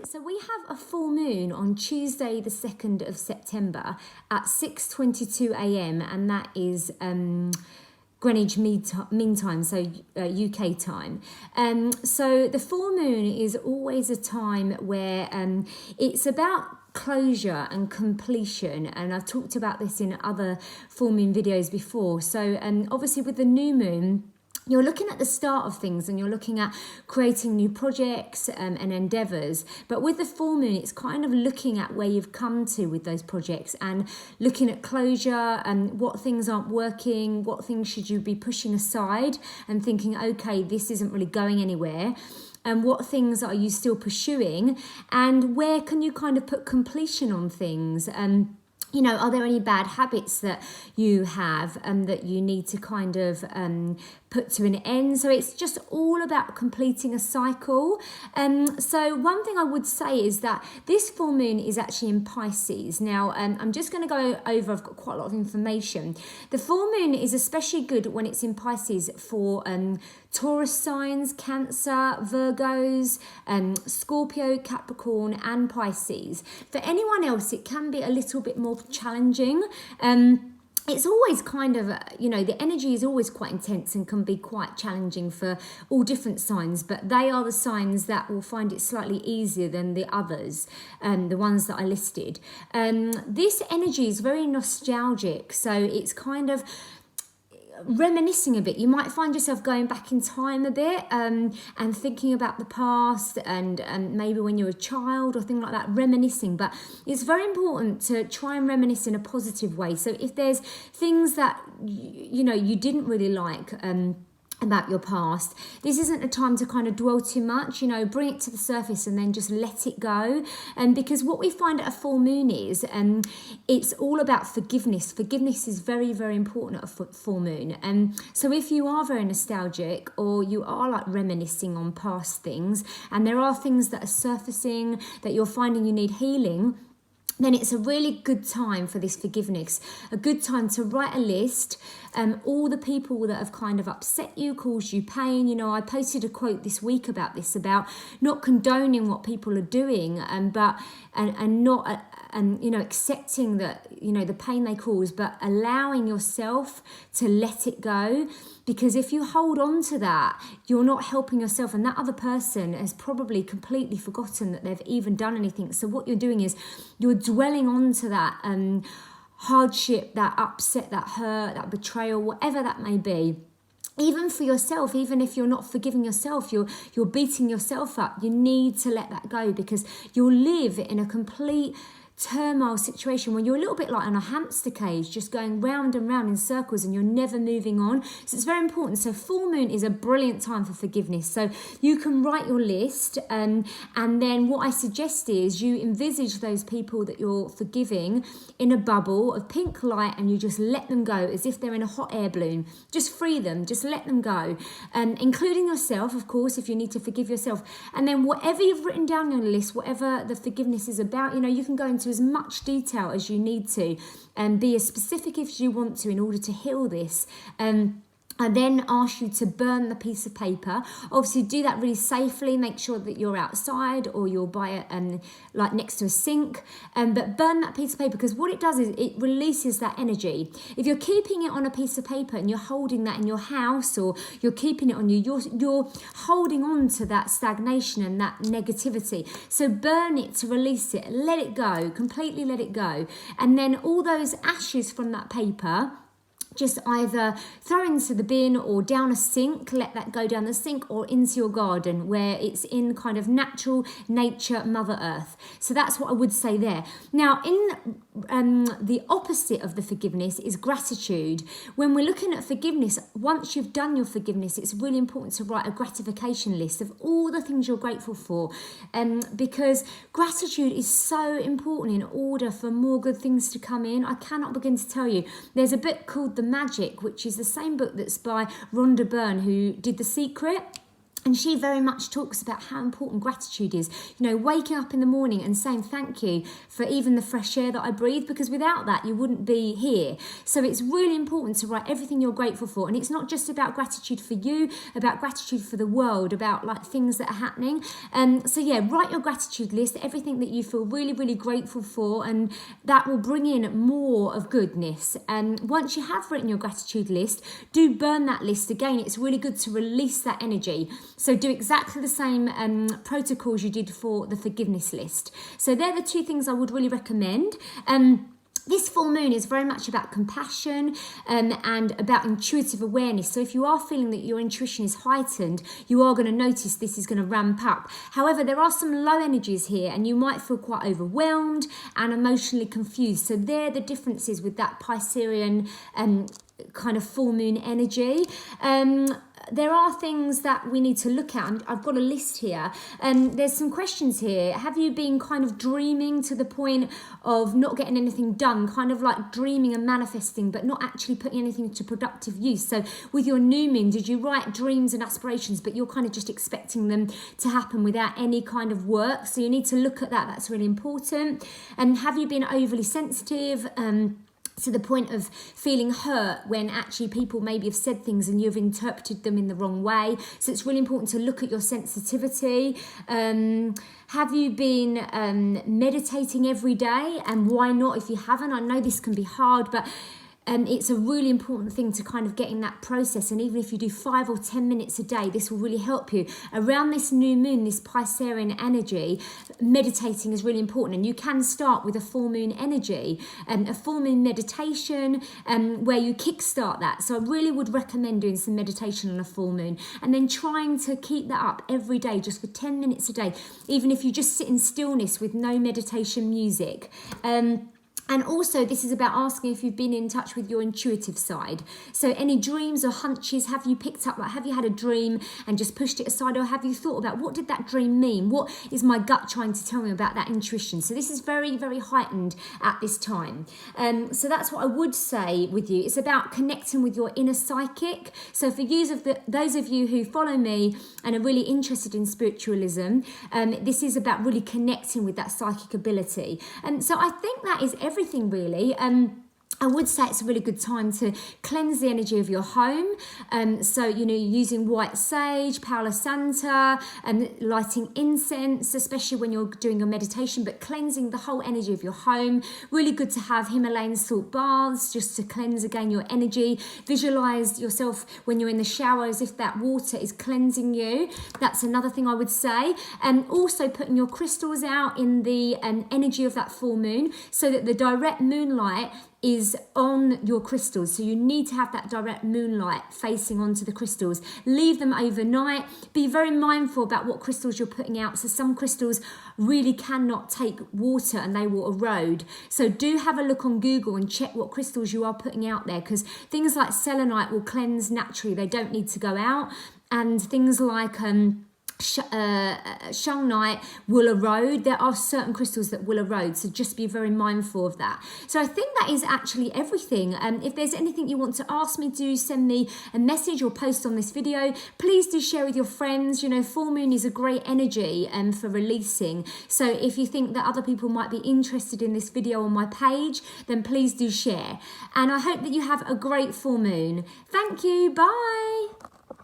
So we have a full moon on Tuesday the 2nd of September at 6:22 a.m. and that is Greenwich Mean Time, so UK time. So the full moon is always a time where it's about closure and completion, and I've talked about this in other full moon videos before. So obviously with the new moon, you're looking at the start of things and you're looking at creating new projects and endeavours. But with the full moon, it's kind of looking at where you've come to with those projects and looking at closure and what things aren't working, what things should you be pushing aside and thinking, okay, this isn't really going anywhere. And what things are you still pursuing, and where can you kind of put completion on things? You know, are there any bad habits that you have that you need to kind of put to an end? So it's just all about completing a cycle. So one thing I would say is that this full moon is actually in Pisces. Now, I'm just going to go over, I've got quite a lot of information. The full moon is especially good when it's in Pisces for Taurus signs, Cancer, Virgos, Scorpio, Capricorn and Pisces. For anyone else, it can be a little bit more challenging. It's always kind of, you know, the energy is always quite intense and can be quite challenging for all different signs, but they are the signs that will find it slightly easier than the others, the ones that I listed. This energy is very nostalgic, so it's kind of reminiscing a bit. You might find yourself going back in time a bit and thinking about the past and maybe when you were a child or thing like that, reminiscing. But it's very important to try and reminisce in a positive way. So if there's things that you know you didn't really like about your past, this isn't a time to kind of dwell too much. You know, bring it to the surface and then just let it go. And because what we find at a full moon is it's all about forgiveness. Forgiveness is very, very important at a full moon. And so if you are very nostalgic or you are like reminiscing on past things and there are things that are surfacing that you're finding you need healing, then it's a really good time for this forgiveness, a good time to write a list, all the people that have kind of upset you, caused you pain. You know, I posted a quote this week about this, about not condoning what people are doing, but not you know, accepting that, you know, the pain they cause, but allowing yourself to let it go. Because if you hold on to that, you're not helping yourself, and that other person has probably completely forgotten that they've even done anything. So what you're doing is you're dwelling onto that hardship, that upset, that hurt, that betrayal, whatever that may be. Even for yourself, even if you're not forgiving yourself, you're beating yourself up. You need to let that go, because you'll live in a complete turmoil situation when you're a little bit like on a hamster cage, just going round and round in circles and you're never moving on. So it's very important. So full moon is a brilliant time for forgiveness. So you can write your list and then what I suggest is you envisage those people that you're forgiving in a bubble of pink light, and you just let them go as if they're in a hot air balloon. Just free them, just let them go, including yourself, of course, if you need to forgive yourself. And then whatever you've written down on the list, whatever the forgiveness is about, you know, you can go into as much detail as you need to and be as specific as you want to in order to heal this. I then ask you to burn the piece of paper. Obviously, do that really safely. Make sure that you're outside or you're by like next to a sink. But burn that piece of paper, because what it does is it releases that energy. If you're keeping it on a piece of paper and you're holding that in your house or you're keeping it on you, you're holding on to that stagnation and that negativity. So burn it to release it. Let it go. Completely let it go. And then all those ashes from that paper, just either throw into the bin or down a sink, let that go down the sink, or into your garden where it's in kind of natural nature, Mother Earth. So that's what I would say there. Now, in the opposite of the forgiveness is gratitude. When we're looking at forgiveness, once you've done your forgiveness, it's really important to write a gratification list of all the things you're grateful for, because gratitude is so important in order for more good things to come in. I cannot begin to tell you. There's a book called The Magic, which is the same book that's by Rhonda Byrne, who did The Secret. And she very much talks about how important gratitude is. You know, waking up in the morning and saying thank you for even the fresh air that I breathe, because without that, you wouldn't be here. So it's really important to write everything you're grateful for. And it's not just about gratitude for you, about gratitude for the world, about like things that are happening. So yeah, write your gratitude list, everything that you feel really, really grateful for, and that will bring in more of goodness. And once you have written your gratitude list, do burn that list again. It's really good to release that energy. So do exactly the same protocols you did for the forgiveness list. So they're the two things I would really recommend. This full moon is very much about compassion and about intuitive awareness. So if you are feeling that your intuition is heightened, you are going to notice this is going to ramp up. However, there are some low energies here and you might feel quite overwhelmed and emotionally confused. So they're the differences with that Piscean kind of full moon energy. There are things that we need to look at, and I've got a list here. There's some questions here. Have you been kind of dreaming to the point of not getting anything done, kind of like dreaming and manifesting, but not actually putting anything to productive use? So with your new moon, did you write dreams and aspirations, but you're kind of just expecting them to happen without any kind of work? So you need to look at that. That's really important. And have you been overly sensitive? To the point of feeling hurt when actually people maybe have said things and you've interpreted them in the wrong way. So it's really important to look at your sensitivity. Have you been meditating every day? And why not if you haven't? I know this can be hard, but it's a really important thing to kind of get in that process. And even if you do 5 or 10 minutes a day, this will really help you. Around this new moon, this Piscean energy, meditating is really important. And you can start with a full moon energy, a full moon meditation where you kickstart that. So I really would recommend doing some meditation on a full moon and then trying to keep that up every day, just for 10 minutes a day, even if you just sit in stillness with no meditation music. And also, this is about asking if you've been in touch with your intuitive side. So any dreams or hunches, have you picked up, like have you had a dream and just pushed it aside, or have you thought about what did that dream mean? What is my gut trying to tell me about that intuition? So this is very, very heightened at this time. So that's what I would say with you. It's about connecting with your inner psychic. So for those of you who follow me and are really interested in spiritualism, this is about really connecting with that psychic ability. And so I think that is everything really. I would say it's a really good time to cleanse the energy of your home. So, you know, using white sage, Palo Santo, and lighting incense, especially when you're doing your meditation, but cleansing the whole energy of your home. Really good to have Himalayan salt baths just to cleanse again your energy. Visualize yourself when you're in the shower as if that water is cleansing you. That's another thing I would say. And also putting your crystals out in the energy of that full moon so that the direct moonlight is on your crystals. So you need to have that direct moonlight facing onto the crystals. Leave them overnight. Be very mindful about what crystals you're putting out. So some crystals really cannot take water and they will erode. So do have a look on Google and check what crystals you are putting out there, because things like selenite will cleanse naturally. They don't need to go out. And things like shungite will erode. There are certain crystals that will erode, so just be very mindful of that. So I think that is actually everything. If there's anything you want to ask me, do send me a message or post on this video. Please do share with your friends. You know, full moon is a great energy for releasing. So if you think that other people might be interested in this video on my page, then please do share. And I hope that you have a great full moon. Thank you. Bye.